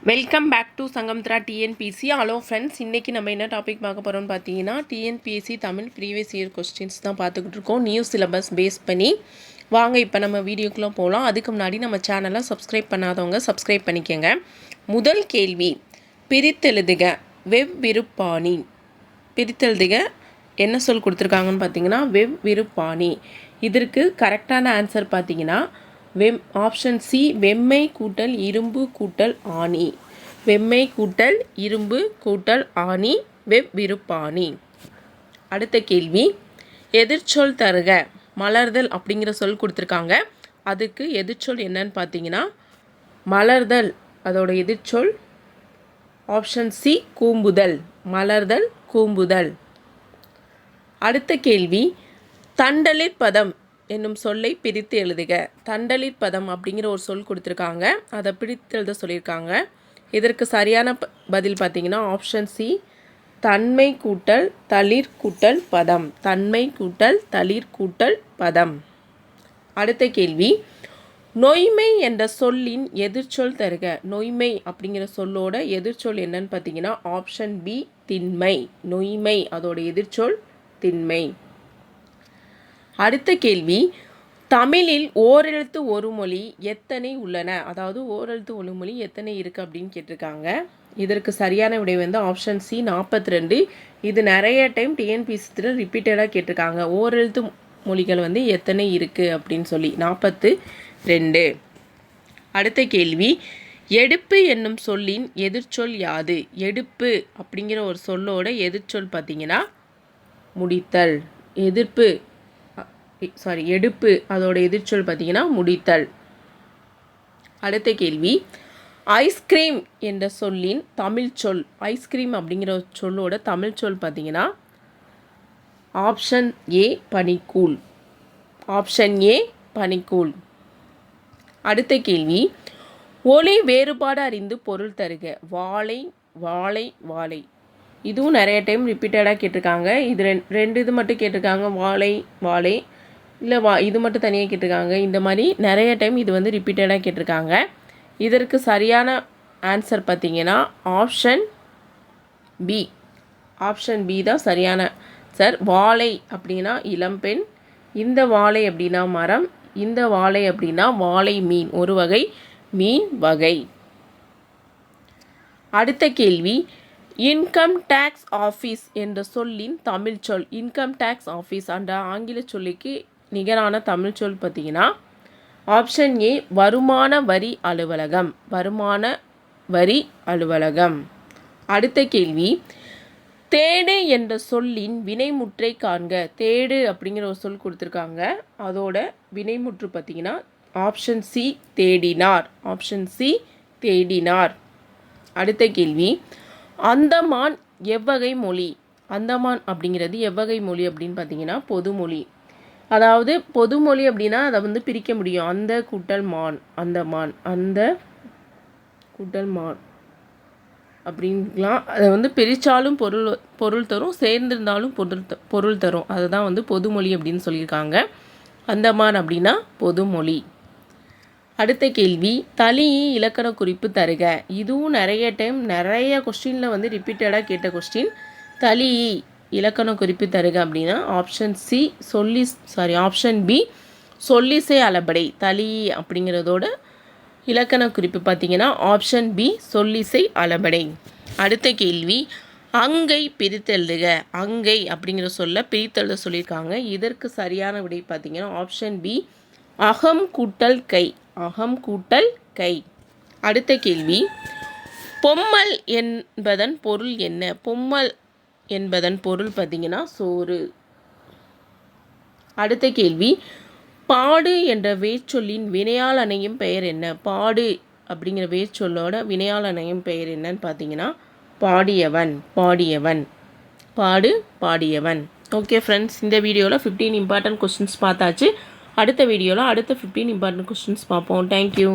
Welcome back to Sangamithra TNPSC. Hello friends, இன்றைக்கி நம்ம என்ன டாபிக் பார்க்க போகிறோம்னு பார்த்தீங்கன்னா TNPSC Tamil previous year questions தான் பார்த்துக்கிட்டு இருக்கோம், நியூ சிலபஸ் பேஸ் பண்ணி. வாங்க இப்போ நம்ம வீடியோக்குள்ளே போகலாம். அதுக்கு முன்னாடி நம்ம சேனலை சப்ஸ்கிரைப் பண்ணாதவங்க சப்ஸ்கிரைப் பண்ணிக்கோங்க. முதல் கேள்வி, பிரித்தெழுதுக வெவ்விருப்பாணி. பிரித்தெழுதுக என்ன சொல் கொடுத்துருக்காங்கன்னு பார்த்தீங்கன்னா வெவ்விருப்பாணி. இதற்கு கரெக்டான ஆன்சர் பார்த்தீங்கன்னா ஆப்ஷன் சி, வெம்மை கூட்டல் இரும்பு கூட்டல் ஆணி. வெம்மை கூட்டல் இரும்பு கூட்டல் ஆணி வெவ்விருப்பாணி. அடுத்த கேள்வி, எதிர்ச்சொல் தருக. மலர்தல் அப்படிங்கிற சொல் கொடுத்துருக்காங்க. அதுக்கு எதிர்ச்சொல் என்னன்னு பார்த்தீங்கன்னா மலர்தல். அதோட எதிர்ச்சொல் ஆப்ஷன் சி, கூம்புதல். மலர்தல், கூம்புதல். அடுத்த கேள்வி, தண்டலிற் பதம் என்னும் சொல்லை பிரித்து எழுதுக. தண்டலிற் பதம் அப்படிங்கிற ஒரு சொல் கொடுத்துருக்காங்க, அதை பிரித்து எழுத சொல்லியிருக்காங்க. இதற்கு சரியான பதில் பார்த்தீங்கன்னா ஆப்ஷன் சி, தன்மை கூட்டல் தளிர் கூட்டல் பதம். தன்மை கூட்டல் தளிர் கூட்டல் பதம். அடுத்த கேள்வி, நொய்மை என்ற சொல்லின் எதிர்ச்சொல் தருக. நொய்மை அப்படிங்கிற சொல்லோட எதிர்ச்சொல் என்னன்னு பார்த்தீங்கன்னா ஆப்ஷன் பி, திண்மை. நொய்மை அதோட எதிர்ச்சொல் திண்மை. அடுத்த கேள்வி, தமிழில் ஓரெழுத்து ஒரு மொழி எத்தனை உள்ளன. அதாவது ஓரெழுத்து ஒரு மொழி எத்தனை இருக்குது அப்படின்னு கேட்டிருக்காங்க. இதற்கு சரியான விடை வந்து ஆப்ஷன் சி, 42. இது நிறைய டைம் டிஎன்பிஎஸ்சியில் ரிப்பீட்டடாக கேட்டிருக்காங்க. ஓரெழுத்து மொழிகள் வந்து எத்தனை இருக்குது அப்படின்னு சொல்லி 42. அடுத்த கேள்வி, எடுப்பு என்னும் சொல்லின் எதிர்ச்சொல் யாது. எடுப்பு அப்படிங்கிற ஒரு சொல்லோட எதிர்ச்சொல் பார்த்தீங்கன்னா முடித்தல். எடுப்பு அதோட எதிர்ச்சொல் பார்த்தீங்கன்னா முடித்தல். அடுத்த கேள்வி, ஐஸ்கிரீம் என்ற சொல்லின் தமிழ் சொல். ஐஸ்கிரீம் அப்படிங்கிற சொல்லோட தமிழ் சொல் பார்த்தீங்கன்னா ஆப்ஷன் ஏ, பனிக்கூழ். Option A, பனிக்கூழ். அடுத்த கேள்வி, ஒலி வேறுபாடு அறிந்து பொருள் தருக. வாழை, வாழை, வாழை. இதுவும் நிறைய டைம் ரிப்பீட்டடாக கேட்டிருக்காங்க. இது ரெண்டு இது மட்டும் கேட்டிருக்காங்க, வாழை, வாழை. இல்லை இது மட்டும் தனியாக கேட்டிருக்காங்க. இந்த மாதிரி நிறைய டைம் இது வந்து ரிப்பீட்டடாக கேட்டிருக்காங்க. இதற்கு சரியான ஆன்சர் பார்த்தீங்கன்னா ஆப்ஷன் பி. ஆப்ஷன் பி தான் சரியான ஆன்சர். வாழை அப்படின்னா இளம்பெண், இந்த வாழை அப்படின்னா மரம், இந்த வாழை அப்படின்னா வாழை மீன், ஒரு வகை மீன் வகை. அடுத்த கேள்வி, இன்கம் டேக்ஸ் ஆஃபீஸ் என்ற சொல்லின் தமிழ் சொல். இன்கம் டேக்ஸ் ஆஃபீஸ் என்ற ஆங்கில சொல்லுக்கு நிகரான தமிழ் சொல் பார்த்தீங்கன்னா ஆப்ஷன் ஏ, வருமான வரி அலுவலகம். வருமான வரி அலுவலகம். அடுத்த கேள்வி, தேடு என்ற சொல்லின் வினைமுற்றை காண்க. தேடு அப்படிங்கிற ஒரு சொல் கொடுத்துருக்காங்க, அதோட வினைமுற்று பார்த்தீங்கன்னா ஆப்ஷன் சி, தேடினார். ஆப்ஷன் சி, தேடினார். அடுத்த கேள்வி, அந்தமான் எவ்வகை மொழி. அந்தமான் அப்படிங்கிறது எவ்வகை மொழி அப்படின்னு பார்த்தீங்கன்னா பொதுமொழி. அதாவது பொதுமொழி அப்படின்னா அதை வந்து பிரிக்க முடியும். அந்த கூட்டல் மான், அந்தமான், அந்த கூட்டல் மான் அப்படின்லாம். அதை வந்து பிரித்தாலும் பொருள் தரும், சேர்ந்திருந்தாலும் பொருள் தரும். அதுதான் வந்து பொதுமொழி அப்படின்னு சொல்லியிருக்காங்க. அந்தமான் அப்படின்னா பொதுமொழி. அடுத்த கேள்வி, தளி இலக்கண குறிப்பு தருக. இதுவும் நிறைய டைம் நிறைய கொஸ்டினில் வந்து ரிப்பீட்டடாக கேட்ட கொஸ்டின். தளி இலக்கண குறிப்பு தருக அப்படின்னா ஆப்ஷன் சி, ஆப்ஷன் பி, சொல்லிசை அளபடை. தளி அப்படிங்கிறதோட இலக்கண குறிப்பு பார்த்தீங்கன்னா ஆப்ஷன் பி, சொல்லிசை அளபடை. அடுத்த கேள்வி, அங்கை பிரித்தெழுதுக. அங்கை அப்படிங்கிற சொல்ல பிரித்தெழுத சொல்லியிருக்காங்க. இதற்கு சரியான விடை பார்த்தீங்கன்னா ஆப்ஷன் பி, அகம் கூட்டல் கை. அகம் கூட்டல் கை. அடுத்த கேள்வி, பொம்மல் என்பதன் பொருள் என்ன. பொம்மல் என்பதன் பொருள் பார்த்தீங்கன்னா சோறு. அடுத்த கேள்வி, பாடு என்ற வேர்ச்சொல்லின் வினையால் அணையும் பெயர் என்ன. பாடு அப்படிங்கிற வேர்ச்சொல்லோட வினையால் அணையும் பெயர் என்னன்னு பார்த்தீங்கன்னா பாடியவன். பாடியவன். பாடு, பாடியவன். ஓகே ஃப்ரெண்ட்ஸ், இந்த வீடியோவில் 15 இம்பார்ட்டன்ட் கொஸ்டின்ஸ் பார்த்தாச்சு. அடுத்த வீடியோவில் அடுத்த 15 இம்பார்ட்டன்ட் கொஸ்டின்ஸ் பார்ப்போம். தேங்க்யூ.